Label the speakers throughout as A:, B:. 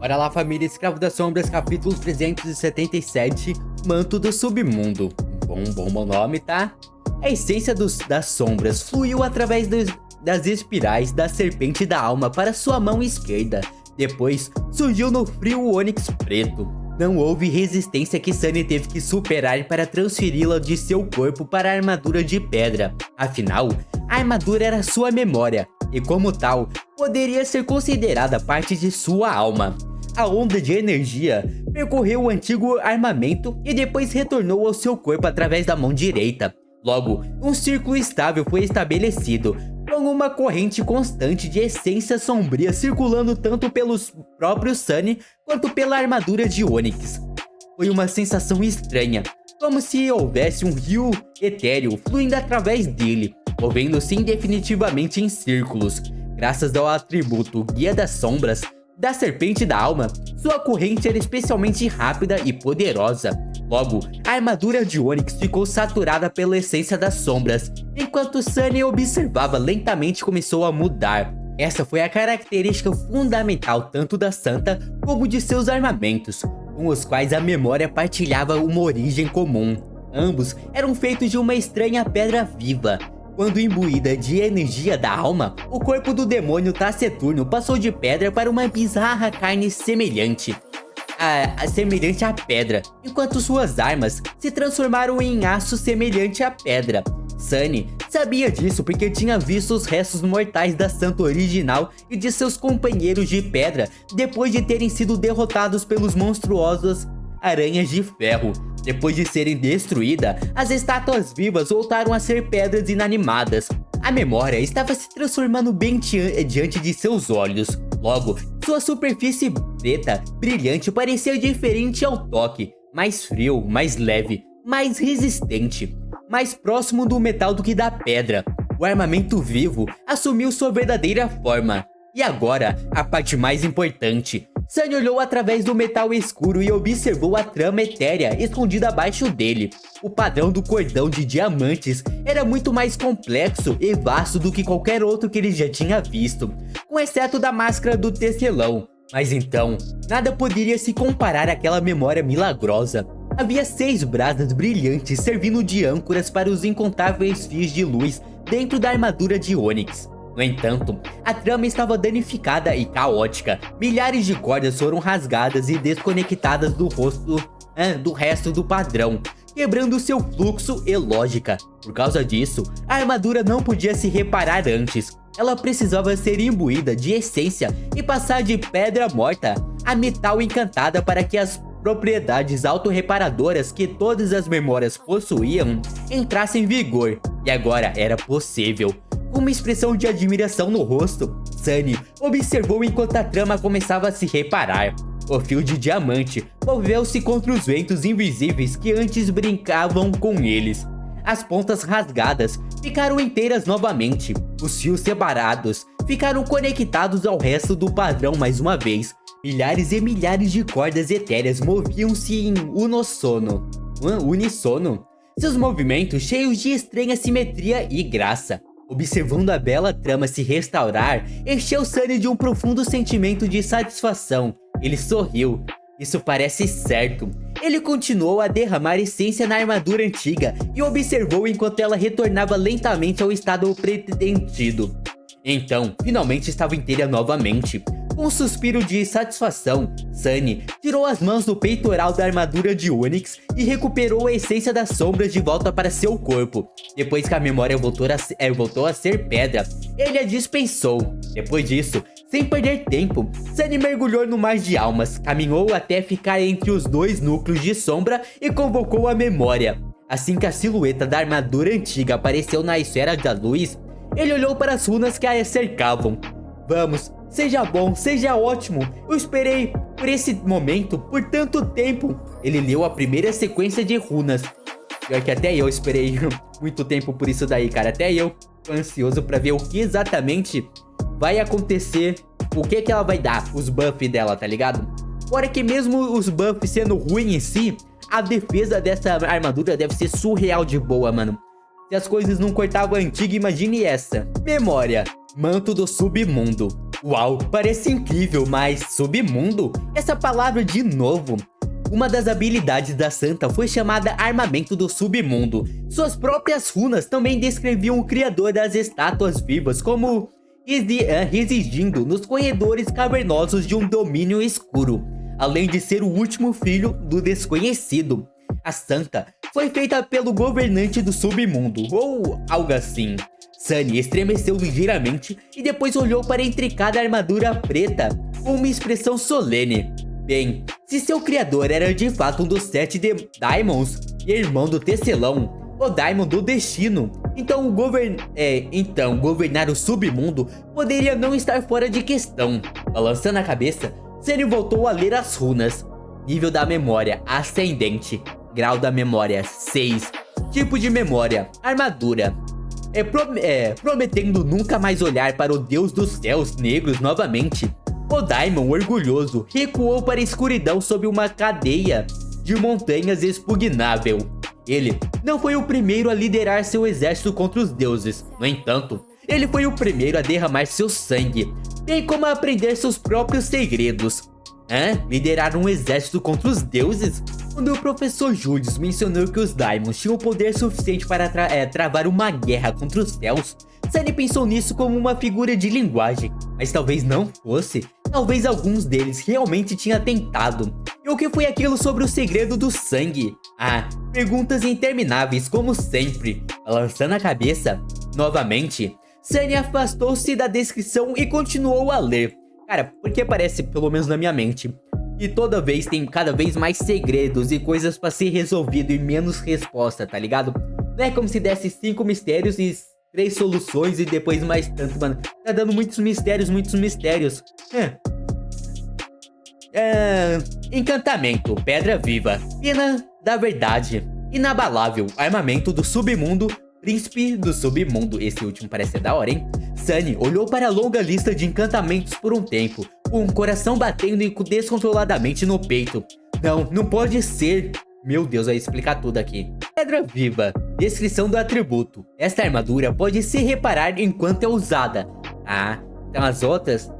A: Bora lá, família, Escravo das Sombras, capítulo 377, Manto do Submundo. Bom nome, tá? A essência das sombras fluiu através das espirais da serpente da alma para sua mão esquerda. Depois, surgiu no frio o ônix preto. Não houve resistência que Sunny teve que superar para transferi-la de seu corpo para a armadura de pedra. Afinal, a armadura era sua memória, e como tal, poderia ser considerada parte de sua alma. A onda de energia percorreu o antigo armamento e depois retornou ao seu corpo através da mão direita. Logo, um círculo estável foi estabelecido, com uma corrente constante de essência sombria circulando tanto pelos próprios Sunny quanto pela armadura de ônix. Foi uma sensação estranha, como se houvesse um rio etéreo fluindo através dele, movendo-se indefinitivamente em círculos. Graças ao atributo Guia das Sombras da Serpente da Alma, sua corrente era especialmente rápida e poderosa. Logo, a armadura de ônix ficou saturada pela essência das sombras, enquanto Sunny observava lentamente começou a mudar. Essa foi a característica fundamental tanto da Santa como de seus armamentos, com os quais a memória partilhava uma origem comum. Ambos eram feitos de uma estranha pedra viva. Quando imbuída de energia da alma, o corpo do demônio taciturno passou de pedra para uma bizarra carne semelhante à pedra, enquanto suas armas se transformaram em aço semelhante à pedra. Sunny sabia disso porque tinha visto os restos mortais da Santa original e de seus companheiros de pedra depois de terem sido derrotados pelos monstruosos aranhas de ferro. Depois de serem destruídas, as estátuas vivas voltaram a ser pedras inanimadas. A memória estava se transformando bem diante de seus olhos. Logo, sua superfície preta, brilhante, parecia diferente ao toque. Mais frio, mais leve, mais resistente, mais próximo do metal do que da pedra. O armamento vivo assumiu sua verdadeira forma. E agora, a parte mais importante. Sunny olhou através do metal escuro e observou a trama etérea escondida abaixo dele. O padrão do cordão de diamantes era muito mais complexo e vasto do que qualquer outro que ele já tinha visto, com exceto da máscara do tecelão. Mas então, nada poderia se comparar àquela memória milagrosa. Havia 6 brasas brilhantes servindo de âncoras para os incontáveis fios de luz dentro da armadura de ônix. No entanto, a trama estava danificada e caótica. Milhares de cordas foram rasgadas e desconectadas do resto do padrão, quebrando seu fluxo e lógica. Por causa disso, a armadura não podia se reparar antes. Ela precisava ser imbuída de essência e passar de pedra morta a metal encantada para que as propriedades autorreparadoras que todas as memórias possuíam entrassem em vigor. E agora era possível. Com uma expressão de admiração no rosto, Sunny observou enquanto a trama começava a se reparar. O fio de diamante moveu-se contra os ventos invisíveis que antes brincavam com eles. As pontas rasgadas ficaram inteiras novamente. Os fios separados ficaram conectados ao resto do padrão mais uma vez. Milhares e milhares de cordas etéreas moviam-se em unissono. Seus movimentos cheios de estranha simetria e graça. Observando a bela trama se restaurar, encheu Sunny de um profundo sentimento de satisfação. Ele sorriu. Isso parece certo. Ele continuou a derramar essência na armadura antiga e observou enquanto ela retornava lentamente ao estado pretendido. Então, finalmente estava inteira novamente. Com um suspiro de satisfação, Sunny tirou as mãos do peitoral da armadura de ônix e recuperou a essência das sombras de volta para seu corpo. Depois que a memória voltou a ser pedra, ele a dispensou. Depois disso, sem perder tempo, Sunny mergulhou no mar de almas, caminhou até ficar entre os 2 núcleos de sombra e convocou a memória. Assim que a silhueta da armadura antiga apareceu na esfera da luz, ele olhou para as runas que a cercavam. Vamos, seja bom, seja ótimo. Eu esperei por esse momento por tanto tempo. Ele leu a primeira sequência de runas. Pior que até eu esperei muito tempo por isso daí, cara. Até eu tô ansioso pra ver o que exatamente vai acontecer. O que ela vai dar, os buffs dela, tá ligado? Fora que mesmo os buffs sendo ruins em si, a defesa dessa armadura deve ser surreal de boa, mano. Se as coisas não cortavam a antiga, imagine essa. Memória. Manto do Submundo. Uau, parece incrível, mas submundo? Essa palavra de novo. Uma das habilidades da Santa foi chamada Armamento do Submundo. Suas próprias runas também descreviam o criador das estátuas vivas como residindo nos corredores cavernosos de um domínio escuro, além de ser o último filho do desconhecido. A Santa foi feita pelo governante do submundo, ou algo assim. Sunny estremeceu ligeiramente e depois olhou para a intricada armadura preta com uma expressão solene. Bem, se seu criador era de fato um dos 7 Daimons e irmão do Tecelão, o Daimon do Destino, então governar o submundo poderia não estar fora de questão. Balançando a cabeça, Sunny voltou a ler as runas. Nível da memória, ascendente. Grau da memória, 6. Tipo de memória, armadura. Prometendo nunca mais olhar para o Deus dos Céus Negros novamente, o Daimon, orgulhoso, recuou para a escuridão sob uma cadeia de montanhas expugnável. Ele não foi o primeiro a liderar seu exército contra os deuses. No entanto, ele foi o primeiro a derramar seu sangue, bem como a aprender seus próprios segredos. Liderar um exército contra os deuses? Quando o professor Julius mencionou que os Daimons tinham poder suficiente para travar uma guerra contra os céus, Sunny pensou nisso como uma figura de linguagem, mas talvez não fosse. Talvez alguns deles realmente tinham tentado. E o que foi aquilo sobre o segredo do sangue? Perguntas intermináveis como sempre. Balançando a cabeça, novamente, Sunny afastou-se da descrição e continuou a ler. Cara, porque parece, pelo menos na minha mente, que toda vez tem cada vez mais segredos e coisas pra ser resolvido e menos resposta, tá ligado? Não é como se desse 5 mistérios e 3 soluções e depois mais tanto, mano. Tá dando muitos mistérios, Encantamento, pedra viva, pena da verdade, inabalável, armamento do submundo, príncipe do submundo. Esse último parece ser da hora, hein? Sunny olhou para a longa lista de encantamentos por um tempo, com o coração batendo descontroladamente no peito. Não pode ser. Meu Deus, vai explicar tudo aqui. Pedra viva. Descrição do atributo. Esta armadura pode se reparar enquanto é usada. Então as outras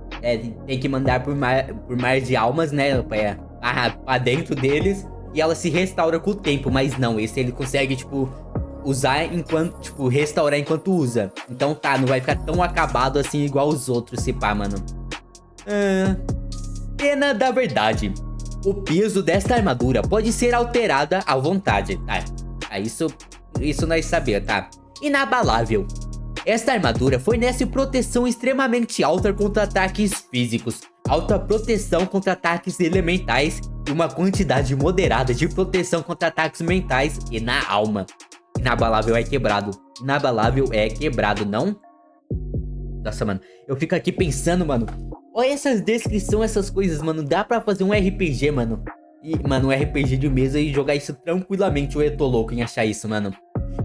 A: tem que mandar por mar de almas, né? Pra dentro deles. E ela se restaura com o tempo. Mas não, esse ele consegue, usar enquanto, restaurar enquanto usa. Então não vai ficar tão acabado assim igual os outros, se pá, mano. Pena da verdade. O peso desta armadura pode ser alterada à vontade. Isso nós sabemos, tá? Inabalável. Esta armadura fornece proteção extremamente alta contra ataques físicos, alta proteção contra ataques elementais e uma quantidade moderada de proteção contra ataques mentais e na alma. Inabalável é quebrado. Inabalável é quebrado, não? Nossa, mano. Eu fico aqui pensando, mano. Olha essas descrições, essas coisas, mano. Dá pra fazer um RPG, mano. Um RPG de mesa e jogar isso tranquilamente. Eu tô louco em achar isso, mano.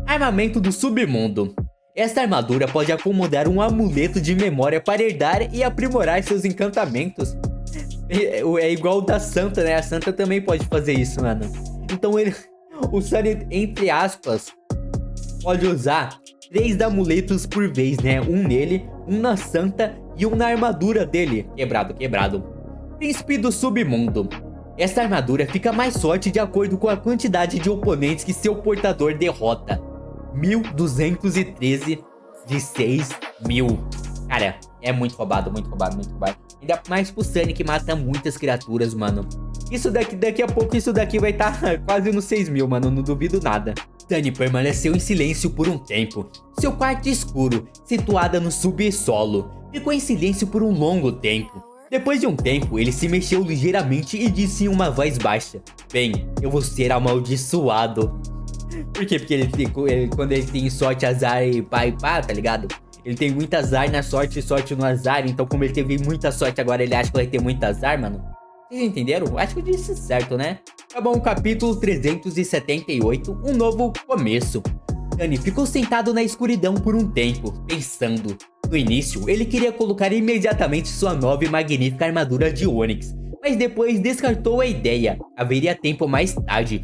A: Armamento do submundo. Esta armadura pode acomodar um amuleto de memória para herdar e aprimorar seus encantamentos. É igual o da Santa, né? A Santa também pode fazer isso, mano. Então o Sunny, entre aspas, pode usar 3 amuletos por vez, né? Um nele, um na Santa e um na armadura dele. Quebrado. Príncipe do submundo. Esta armadura fica mais forte de acordo com a quantidade de oponentes que seu portador derrota. 1213 de 6.000. Cara, é muito roubado. Ainda mais pro Sunny, que mata muitas criaturas, mano. Isso daqui a pouco, isso daqui vai estar quase nos 6.000, mano. Não duvido nada. Sunny permaneceu em silêncio por um tempo. Seu quarto escuro, situado no subsolo, ficou em silêncio por um longo tempo. Depois de um tempo, ele se mexeu ligeiramente e disse em uma voz baixa: "Bem, eu vou ser amaldiçoado." Por quê? Porque quando ele tem sorte, azar e pá, tá ligado? Ele tem muito azar na sorte e sorte no azar. Então, como ele teve muita sorte, agora ele acha que vai ter muito azar, mano. Vocês entenderam? Acho que eu disse certo, né? Tá bom, capítulo 378, um novo começo. Sunny ficou sentado na escuridão por um tempo, pensando. No início, ele queria colocar imediatamente sua nova e magnífica armadura de Ônix, mas depois descartou a ideia. Haveria tempo mais tarde.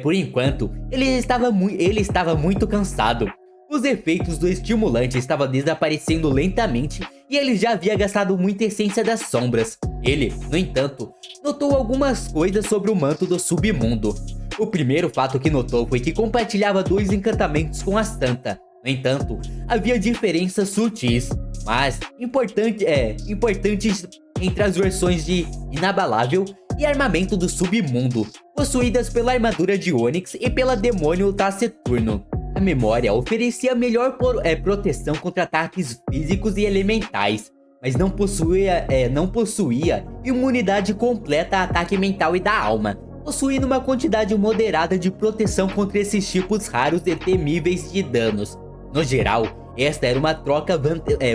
A: Por enquanto, ele estava muito cansado. Os efeitos do estimulante estavam desaparecendo lentamente e ele já havia gastado muita essência das sombras. Ele, no entanto, notou algumas coisas sobre o manto do submundo. O primeiro fato que notou foi que compartilhava 2 encantamentos com a Santa. No entanto, havia diferenças sutis, mas importantes entre as versões de Inabalável e Armamento do Submundo, possuídas pela armadura de Ônix e pela Demônio Taciturno. A memória oferecia melhor proteção contra ataques físicos e elementais, mas não possuía imunidade completa a ataque mental e da alma, possuindo uma quantidade moderada de proteção contra esses tipos raros e temíveis de danos. No geral, esta era uma troca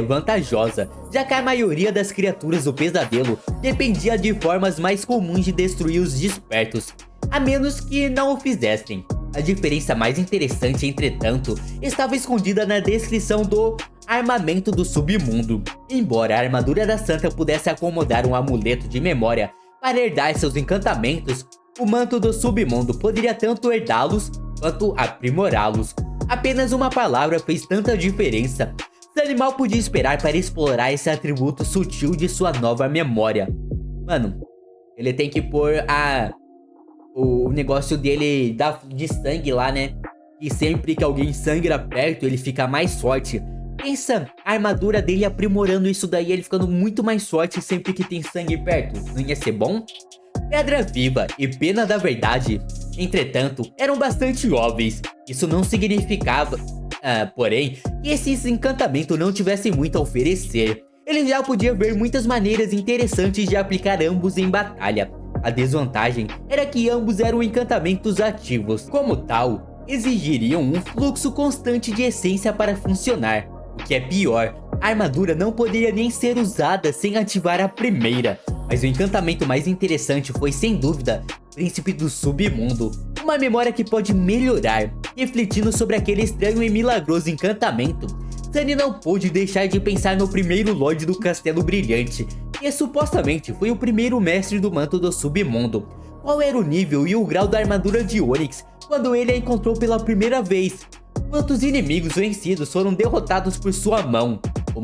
A: vantajosa, já que a maioria das criaturas do pesadelo dependia de formas mais comuns de destruir os despertos, a menos que não o fizessem. A diferença mais interessante, entretanto, estava escondida na descrição do armamento do submundo. Embora a armadura da Santa pudesse acomodar um amuleto de memória para herdar seus encantamentos, o manto do submundo poderia tanto herdá-los quanto aprimorá-los. Apenas uma palavra fez tanta diferença. Sunny mal podia esperar para explorar esse atributo sutil de sua nova memória. Mano, ele tem que pôr o negócio dele de sangue lá, né? E sempre que alguém sangra perto, ele fica mais forte. Pensa a armadura dele aprimorando isso daí, ele ficando muito mais forte sempre que tem sangue perto. Não ia ser bom? Pedra Viva e Pena da Verdade, entretanto, eram bastante óbvios. Isso não significava, porém, que esses encantamentos não tivessem muito a oferecer. Ele já podia ver muitas maneiras interessantes de aplicar ambos em batalha. A desvantagem era que ambos eram encantamentos ativos. Como tal, exigiriam um fluxo constante de essência para funcionar. O que é pior, a armadura não poderia nem ser usada sem ativar a primeira. Mas o encantamento mais interessante foi, sem dúvida, Príncipe do Submundo. Uma memória que pode melhorar. Refletindo sobre aquele estranho e milagroso encantamento, Sunny não pôde deixar de pensar no primeiro Lorde do Castelo Brilhante, que supostamente foi o primeiro mestre do manto do submundo. Qual era o nível e o grau da armadura de Ônix quando ele a encontrou pela primeira vez? Quantos inimigos vencidos foram derrotados por sua mão? O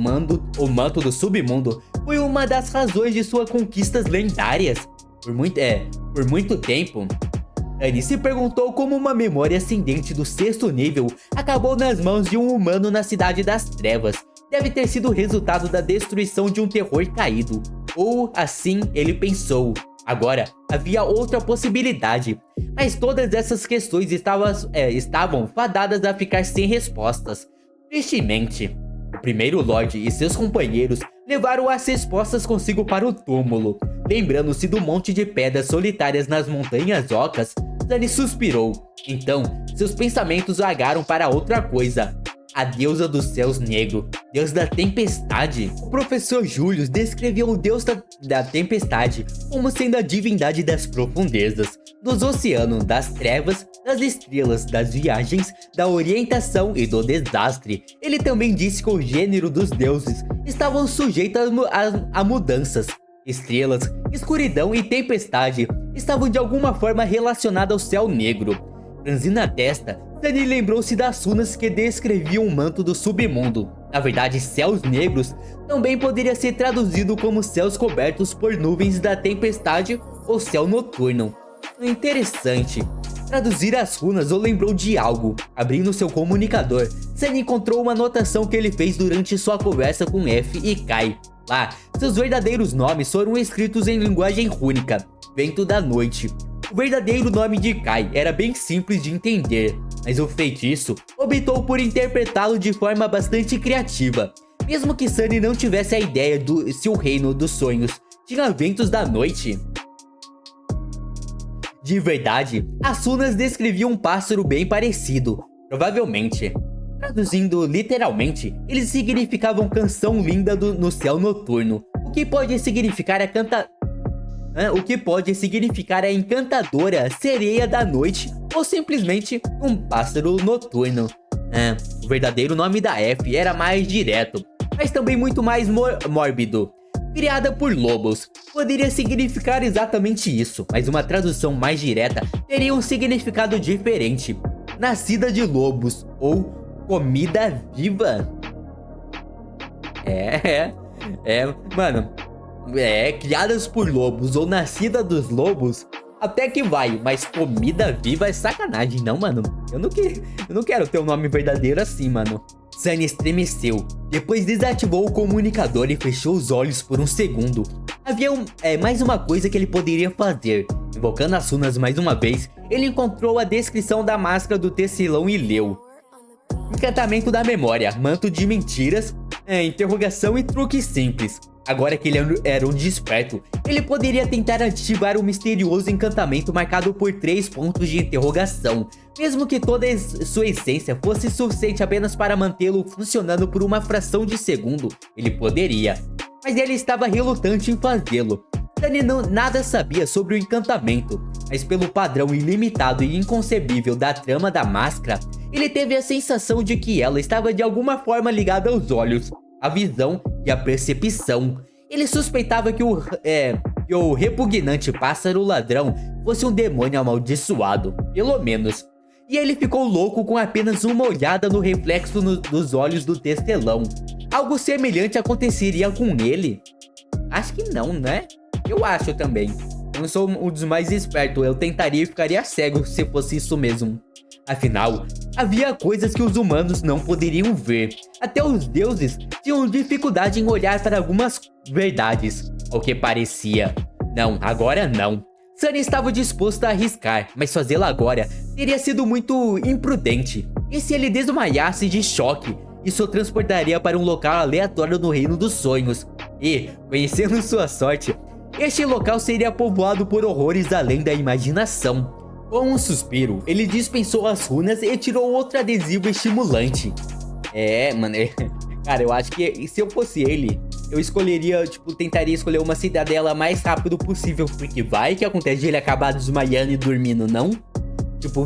A: manto do submundo foi uma das razões de suas conquistas lendárias. Por muito tempo, Sunny se perguntou como uma memória ascendente do 6º nível acabou nas mãos de um humano na Cidade das Trevas. Deve ter sido o resultado da destruição de um terror caído. Ou assim ele pensou. Agora, havia outra possibilidade. Mas todas essas questões estavam fadadas a ficar sem respostas. Tristemente, o primeiro Lorde e seus companheiros levaram as respostas consigo para o túmulo. Lembrando-se do monte de pedras solitárias nas montanhas ocas, Sunny suspirou. Então, seus pensamentos vagaram para outra coisa. A deusa dos céus negro, deus da tempestade. O professor Julius descreveu o deus da tempestade como sendo a divindade das profundezas, dos oceanos, das trevas, das estrelas, das viagens, da orientação e do desastre. Ele também disse que o gênero dos deuses estavam sujeitos a mudanças. Estrelas, escuridão e tempestade estavam de alguma forma relacionadas ao céu negro. Franzindo a testa, Sunny lembrou-se das runas que descreviam o manto do submundo. Na verdade, céus negros também poderia ser traduzido como céus cobertos por nuvens da tempestade ou céu noturno. Interessante. Traduzir as runas o lembrou de algo. Abrindo seu comunicador, Sunny encontrou uma anotação que ele fez durante sua conversa com F e Kai. Lá, seus verdadeiros nomes foram escritos em linguagem rúnica, Vento da Noite. O verdadeiro nome de Kai era bem simples de entender, mas o feitiço optou por interpretá-lo de forma bastante criativa. Mesmo que Sunny não tivesse a ideia se o Reino dos Sonhos tinha ventos da noite. De verdade, as runas descreviam um pássaro bem parecido, provavelmente. Traduzindo literalmente, eles significavam canção linda no céu noturno, o que pode significar a encantadora sereia da noite ou simplesmente um pássaro noturno. O verdadeiro nome da F era mais direto, mas também muito mais mórbido. Criada por lobos, poderia significar exatamente isso, mas uma tradução mais direta teria um significado diferente. Nascida de lobos ou comida viva. Mano, criadas por lobos ou nascida dos lobos, até que vai, mas comida viva é sacanagem, não, mano. Eu não quero ter um nome verdadeiro assim, mano. Sunny estremeceu, depois desativou o comunicador e fechou os olhos por um segundo. Havia mais uma coisa que ele poderia fazer. Invocando as runas mais uma vez, ele encontrou a descrição da máscara do tecelão e leu: encantamento da memória, manto de mentiras, interrogação e truque simples. Agora que ele era um desperto, ele poderia tentar ativar o misterioso encantamento marcado por 3 pontos de interrogação, mesmo que toda sua essência fosse suficiente apenas para mantê-lo funcionando por uma fração de segundo. Ele poderia, mas ele estava relutante em fazê-lo. Sunny nada sabia sobre o encantamento, mas pelo padrão ilimitado e inconcebível da trama da máscara, ele teve a sensação de que ela estava de alguma forma ligada aos olhos, a visão e a percepção. Ele suspeitava que o repugnante pássaro ladrão fosse um demônio amaldiçoado, pelo menos. E ele ficou louco com apenas uma olhada no reflexo dos olhos do tecelão. Algo semelhante aconteceria com ele? Acho que não, né? Eu acho também. Eu não sou um dos mais espertos, eu tentaria e ficaria cego se fosse isso mesmo. Afinal, havia coisas que os humanos não poderiam ver. Até os deuses tinham dificuldade em olhar para algumas verdades, ao que parecia. Não, agora não. Sunny estava disposto a arriscar, mas fazê-lo agora teria sido muito imprudente. E se ele desmaiasse de choque, isso o transportaria para um local aleatório no Reino dos Sonhos. E, conhecendo sua sorte, este local seria povoado por horrores além da imaginação. Com um suspiro, ele dispensou as runas e tirou outro adesivo estimulante. Mano, cara, eu acho que se eu fosse ele, eu escolheria, tentaria escolher uma cidadela mais rápido possível, porque vai que acontece de ele acabar desmaiando e dormindo, não?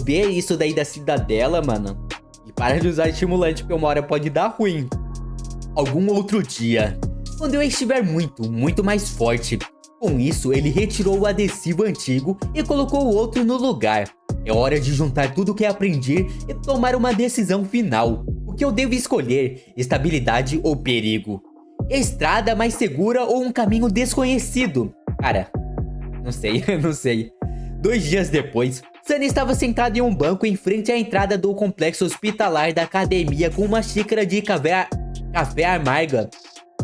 A: Ver isso daí da cidadela, mano, e para de usar estimulante, porque uma hora pode dar ruim. Algum outro dia, quando eu estiver muito mais forte. Com isso, ele retirou o adesivo antigo e colocou o outro no lugar. É hora de juntar tudo o que aprendi e tomar uma decisão final. O que eu devo escolher? Estabilidade ou perigo? Estrada mais segura ou um caminho desconhecido? Cara, não sei, não sei. 2 dias depois, Sunny estava sentado em um banco em frente à entrada do complexo hospitalar da academia com uma xícara de café amarga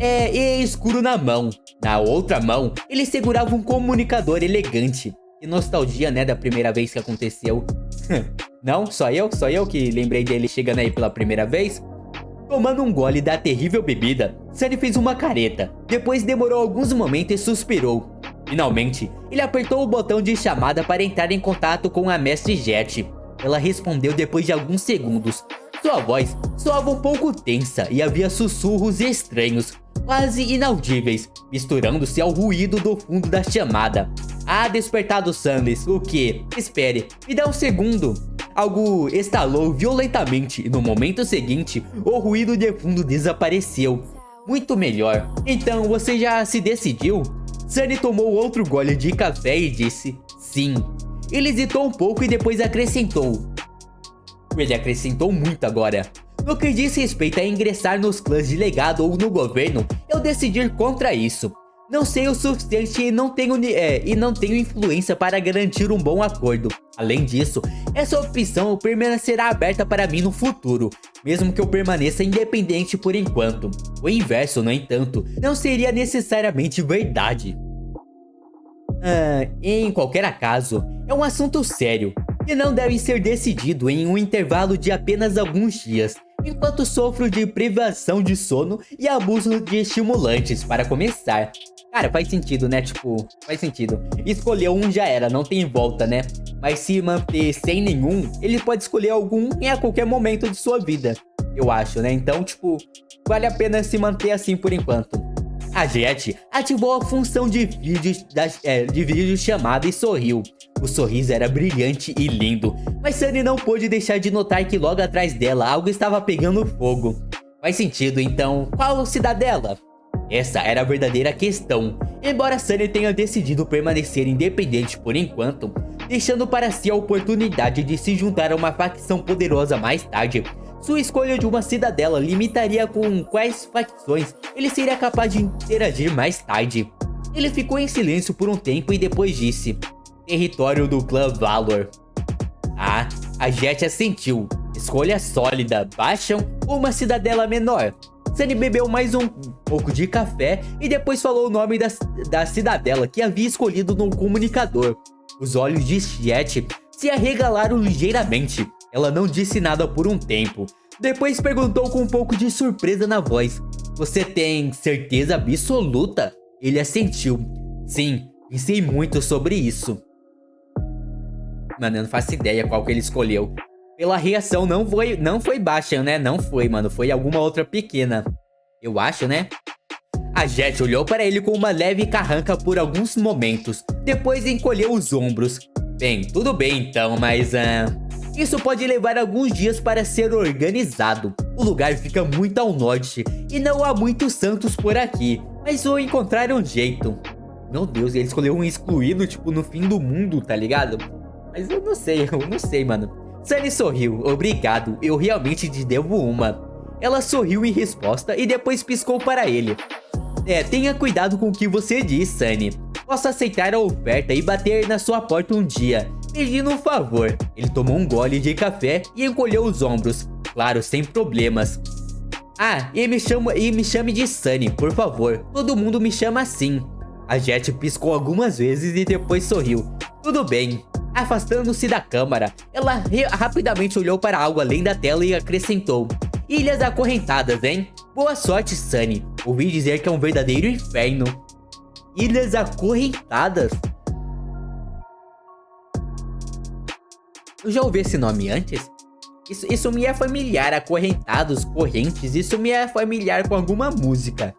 A: e escuro na mão. Na outra mão, ele segurava um comunicador elegante. Que nostalgia, né, da primeira vez que aconteceu. Não? Só eu que lembrei dele chegando aí pela primeira vez? Tomando um gole da terrível bebida, Sunny fez uma careta. Depois demorou alguns momentos e suspirou. Finalmente, ele apertou o botão de chamada para entrar em contato com a Mestre Jet. Ela respondeu depois de alguns segundos. Sua voz soava um pouco tensa e havia sussurros estranhos, quase inaudíveis, misturando-se ao ruído do fundo da chamada. Ah, despertado Sunless, o quê? Espere, me dá um segundo. Algo estalou violentamente e no momento seguinte, o ruído de fundo desapareceu. Muito melhor. Então, você já se decidiu? Sunny tomou outro gole de café e disse sim. Ele hesitou um pouco e depois acrescentou. Ele acrescentou muito agora. No que diz respeito a ingressar nos clãs de legado ou no governo, eu decidi contra isso. Não sei o suficiente e não tenho influência para garantir um bom acordo. Além disso, essa opção permanecerá aberta para mim no futuro, mesmo que eu permaneça independente por enquanto. O inverso, no entanto, não seria necessariamente verdade. Em qualquer caso, é um assunto sério, que não deve ser decidido em um intervalo de apenas alguns dias, enquanto sofro de privação de sono e abuso de estimulantes, para começar. Cara, faz sentido, né? Faz sentido. Escolher um já era, não tem volta, né? Mas se manter sem nenhum, ele pode escolher algum a qualquer momento de sua vida, eu acho, né? Então, vale a pena se manter assim por enquanto. A Jet ativou a função de vídeo chamada e sorriu. O sorriso era brilhante e lindo, mas Sunny não pôde deixar de notar que logo atrás dela algo estava pegando fogo. Faz sentido, então, qual cidadela? Essa era a verdadeira questão. Embora Sunny tenha decidido permanecer independente por enquanto, deixando para si a oportunidade de se juntar a uma facção poderosa mais tarde, Sua escolha de uma cidadela limitaria com quais facções ele seria capaz de interagir mais tarde. Ele ficou em silêncio por um tempo e depois disse: território do clã Valor. Ah, a Jet assentiu. Escolha sólida, Bastion ou uma cidadela menor? Sunny bebeu mais um pouco de café e depois falou o nome da cidadela que havia escolhido no comunicador. Os olhos de Jet se arregalaram ligeiramente. Ela não disse nada por um tempo. Depois perguntou com um pouco de surpresa na voz: você tem certeza absoluta? Ele assentiu. Sim, pensei muito sobre isso. Mano, eu não faço ideia qual que ele escolheu. Pela reação, não foi Bastion, né? Não foi, mano. Foi alguma outra pequena. Eu acho, né? A Jet olhou para ele com uma leve carranca por alguns momentos. Depois encolheu os ombros. Bem, tudo bem então, mas... isso pode levar alguns dias para ser organizado. O lugar fica muito ao norte e não há muitos santos por aqui. Mas vou encontrar um jeito. Meu Deus, ele escolheu um excluído, tipo, no fim do mundo, tá ligado? Mas eu não sei, mano. Sunny sorriu. Obrigado, eu realmente te devo uma. Ela sorriu em resposta e depois piscou para ele. Tenha cuidado com o que você diz, Sunny. Posso aceitar a oferta e bater na sua porta um dia, pedindo um favor. Ele tomou um gole de café e encolheu os ombros. Claro, sem problemas. Ah, e me chame de Sunny, por favor. Todo mundo me chama assim. A Jet piscou algumas vezes e depois sorriu. Tudo bem. Afastando-se da câmara, ela rapidamente olhou para algo além da tela e acrescentou: ilhas acorrentadas, hein? Boa sorte, Sunny. Ouvi dizer que é um verdadeiro inferno. Ilhas acorrentadas? Eu já ouvi esse nome antes? Isso me é familiar. Acorrentados, correntes, isso me é familiar com alguma música.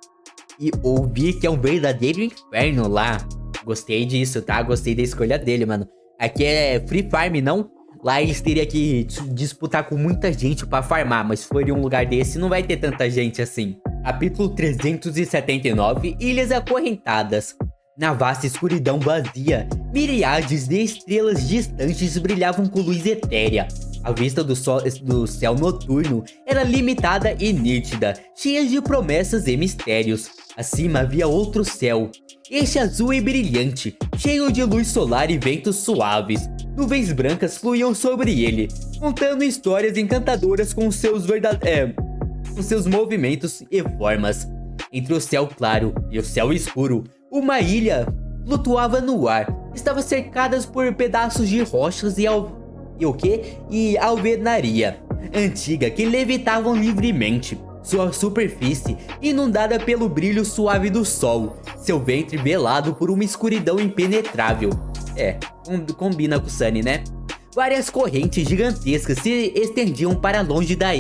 A: E ouvi que é um verdadeiro inferno lá. Gostei disso, tá? Gostei da escolha dele, mano. Aqui é Free Farm, não? Lá eles teriam que disputar com muita gente pra farmar, mas se for em um lugar desse, não vai ter tanta gente assim. Capítulo 379, Ilhas Acorrentadas. Na vasta escuridão vazia, miríades de estrelas distantes brilhavam com luz etérea. A vista do céu noturno era limitada e nítida, cheia de promessas e mistérios. Acima havia outro céu, este azul e brilhante, cheio de luz solar e ventos suaves. Nuvens brancas fluíam sobre ele, contando histórias encantadoras com seus movimentos e formas. Entre o céu claro e o céu escuro, uma ilha flutuava no ar. Estava cercada por pedaços de rochas e alvenaria antiga que levitavam livremente. Sua superfície inundada pelo brilho suave do sol, seu ventre velado por uma escuridão impenetrável. Combina com o Sunny, né? Várias correntes gigantescas se estendiam para longe da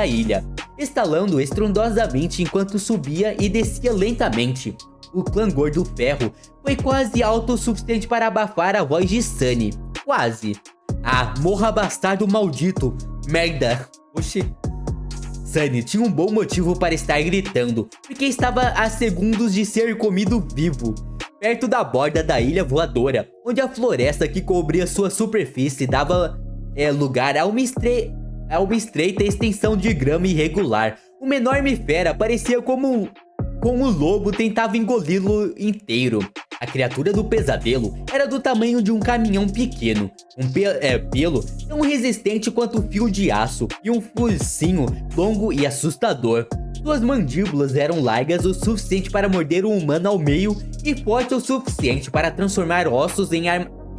A: ilha, estalando estrondosamente enquanto subia e descia lentamente. O clangor do ferro foi quase alto o suficiente para abafar a voz de Sunny. Quase. Ah, morra bastardo maldito. Merda. Oxi. Sunny tinha um bom motivo para estar gritando, porque estava a segundos de ser comido vivo. Perto da borda da ilha voadora, onde a floresta que cobria sua superfície dava lugar a uma estreita extensão de grama irregular. Uma enorme fera parecia como um lobo tentava engoli-lo inteiro. A criatura do pesadelo era do tamanho de um caminhão pequeno, pelo tão resistente quanto um fio de aço e um focinho longo e assustador. Suas mandíbulas eram largas o suficiente para morder um humano ao meio e forte o suficiente para transformar ossos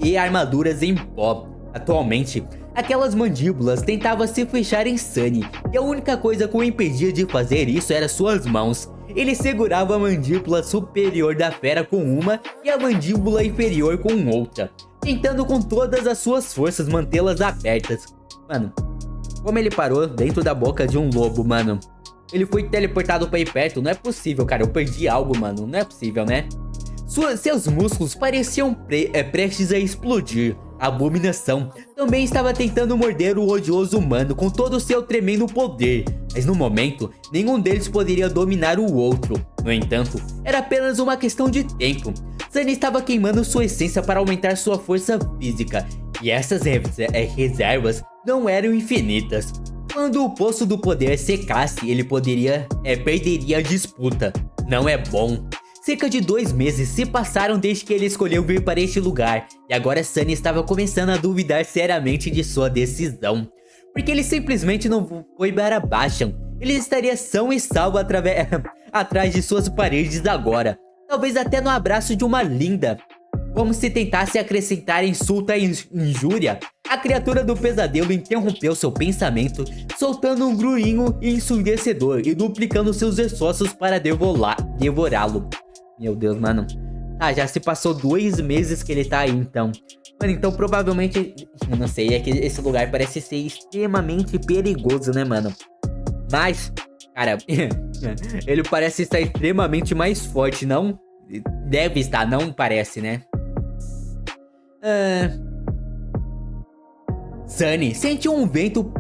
A: e armaduras em pó. Atualmente, aquelas mandíbulas tentavam se fechar em Sunny, e a única coisa que o impedia de fazer isso era suas mãos. Ele segurava a mandíbula superior da fera com uma e a mandíbula inferior com outra, tentando com todas as suas forças mantê-las abertas. Mano, como ele parou dentro da boca de um lobo, mano. Ele foi teleportado pra ir perto, não é possível, cara, eu perdi algo, mano, não é possível, né? Seus músculos pareciam prestes a explodir. A abominação também estava tentando morder o odioso humano com todo o seu tremendo poder, mas no momento, nenhum deles poderia dominar o outro. No entanto, era apenas uma questão de tempo. Sunny estava queimando sua essência para aumentar sua força física, e essas reservas não eram infinitas. Quando o poço do poder secasse, ele perderia a disputa. Não é bom. Cerca de 2 meses se passaram desde que ele escolheu vir para este lugar, e agora Sunny estava começando a duvidar seriamente de sua decisão. Porque ele simplesmente não foi para Bastion. Ele estaria são e salvo atrás de suas paredes agora. Talvez até no abraço de uma linda. Como se tentasse acrescentar insulto e injúria, a criatura do pesadelo interrompeu seu pensamento, soltando um grunhido ensurdecedor e duplicando seus esforços para devorá-lo. Meu Deus, mano. Ah, já se passou 2 meses que ele tá aí, então. Mano, então provavelmente... Eu não sei, é que esse lugar parece ser extremamente perigoso, né, mano? Mas, cara, ele parece estar extremamente mais forte, não? Deve estar, não parece, né? Sunny sentiu um vento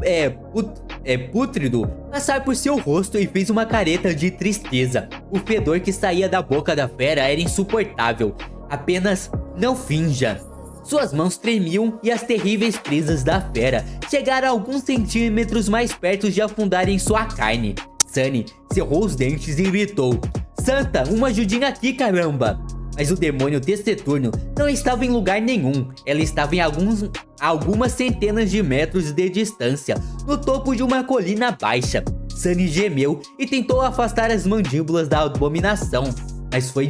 A: pútrido passar por seu rosto e fez uma careta de tristeza. O fedor que saía da boca da fera era insuportável. Apenas não finja. Suas mãos tremiam e as terríveis presas da fera chegaram a alguns centímetros mais perto de afundar em sua carne. Sunny cerrou os dentes e gritou: "Santa, uma ajudinha aqui, caramba!" Mas o demônio Testeturno não estava em lugar nenhum. Ela estava em algumas centenas de metros de distância, no topo de uma colina baixa. Sunny gemeu e tentou afastar as mandíbulas da abominação, mas foi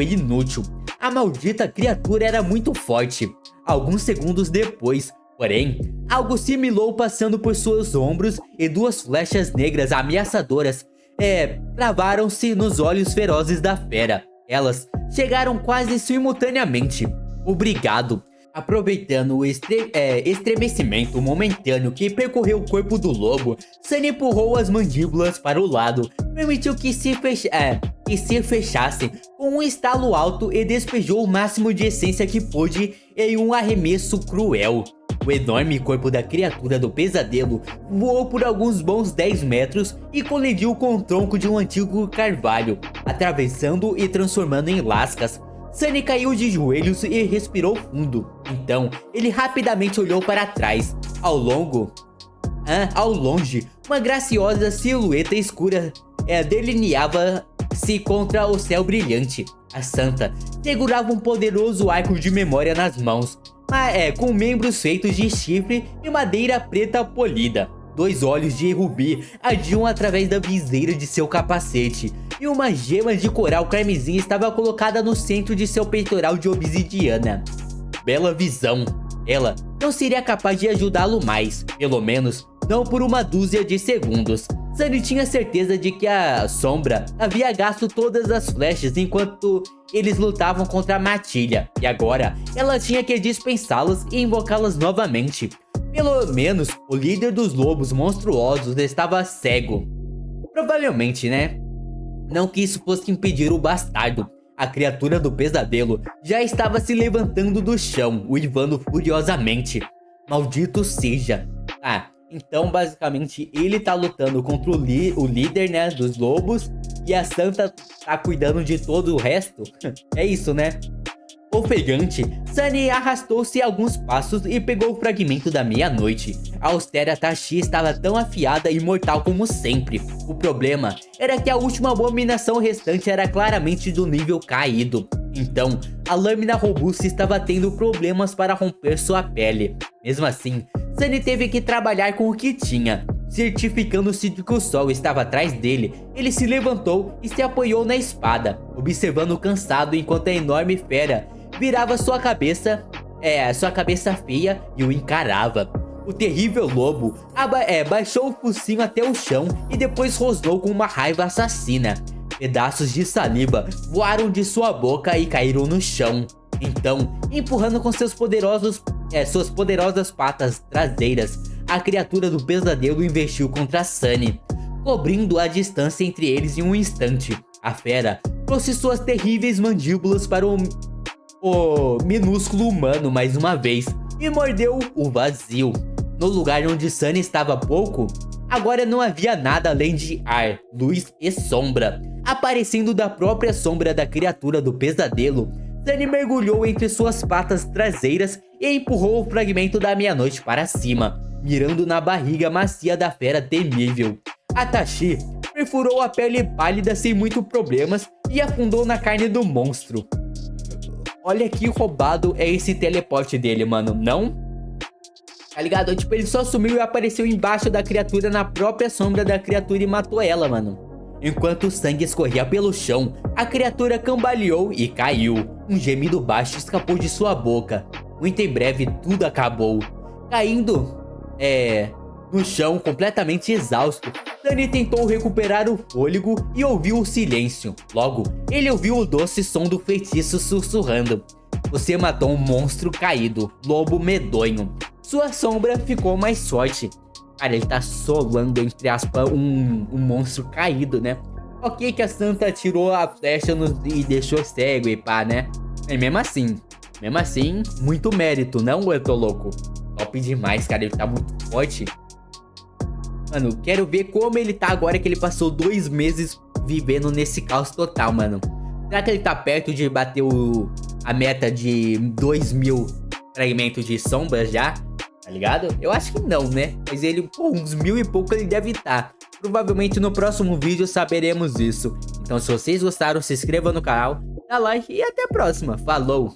A: inútil. A maldita criatura era muito forte. Alguns segundos depois, porém, algo similou passando por seus ombros e 2 flechas negras ameaçadoras travaram-se nos olhos ferozes da fera. Elas chegaram quase simultaneamente. Obrigado. Aproveitando o estremecimento momentâneo que percorreu o corpo do lobo, Sunny empurrou as mandíbulas para o lado, permitiu que se fechassem com um estalo alto e despejou o máximo de essência que pôde em um arremesso cruel. O enorme corpo da criatura do pesadelo voou por alguns bons 10 metros e colidiu com o tronco de um antigo carvalho, atravessando e transformando em lascas. Sunny caiu de joelhos e respirou fundo. Então, ele rapidamente olhou para trás. Ao longe, uma graciosa silhueta escura delineava-se contra o céu brilhante. A santa segurava um poderoso arco de memória nas mãos, com membros feitos de chifre e madeira preta polida. 2 olhos de rubi ardiam através da viseira de seu capacete, e uma gema de coral carmesim estava colocada no centro de seu peitoral de obsidiana. Bela visão. Ela não seria capaz de ajudá-lo mais, pelo menos não por uma dúzia de segundos. Sunny tinha certeza de que a sombra havia gasto todas as flechas enquanto eles lutavam contra a matilha, e agora ela tinha que dispensá-las e invocá-las novamente. Pelo menos o líder dos lobos monstruosos estava cego. Provavelmente, né? Não que isso fosse impedir o bastardo. A criatura do pesadelo já estava se levantando do chão, uivando furiosamente. Maldito seja. Então basicamente ele tá lutando contra o líder, né, dos lobos, e a santa tá cuidando de todo o resto. É isso, né? Ofegante, Sunny arrastou-se alguns passos e pegou o fragmento da meia-noite. A austera Tashi estava tão afiada e mortal como sempre. O problema era que a última abominação restante era claramente do nível caído. Então, a lâmina robusta estava tendo problemas para romper sua pele. Mesmo assim, Sunny teve que trabalhar com o que tinha. Certificando-se de que o sol estava atrás dele, ele se levantou e se apoiou na espada, observando cansado enquanto a enorme fera virava sua cabeça feia e o encarava. O terrível lobo baixou o focinho até o chão e depois rosnou com uma raiva assassina. Pedaços de saliva voaram de sua boca e caíram no chão. Então, empurrando com suas poderosas patas traseiras, a criatura do pesadelo investiu contra Sunny, cobrindo a distância entre eles em um instante. A fera trouxe suas terríveis mandíbulas para o minúsculo humano mais uma vez e mordeu o vazio. No lugar onde Sunny estava há pouco, agora não havia nada além de ar, luz e sombra. Aparecendo da própria sombra da criatura do pesadelo, Sunny mergulhou entre suas patas traseiras e empurrou o fragmento da meia-noite para cima. mirando na barriga macia da fera temível. Atashi perfurou a pele pálida sem muito problemas e afundou na carne do monstro. Olha que roubado é esse teleporte dele, mano, não? Tá ligado? Tipo, ele só sumiu e apareceu embaixo da criatura, na própria sombra da criatura, e matou ela, mano. Enquanto o sangue escorria pelo chão, a criatura cambaleou e caiu. Um gemido baixo escapou de sua boca. Muito em breve, tudo acabou. Caindo, no chão, completamente exausto, Sunny tentou recuperar o fôlego e ouviu o silêncio. Logo, ele ouviu o doce som do feitiço sussurrando: "Você matou um monstro caído, lobo medonho. Sua sombra ficou mais forte." Cara, ele tá solando, entre aspas, um monstro caído, né? Ok que a Santa tirou a flecha e deixou cego e pá, né? Mas mesmo assim, muito mérito, não, eu tô louco? Top demais, cara, ele tá muito forte. Mano, quero ver como ele tá agora que ele passou 2 meses vivendo nesse caos total, mano. Será que ele tá perto de bater a meta de 2.000 fragmentos de sombras já? Tá ligado? Eu acho que não, né? Mas ele, pô, uns 1.000 e pouco ele deve estar. Provavelmente no próximo vídeo saberemos isso. Então se vocês gostaram, se inscreva no canal, dá like e até a próxima. Falou!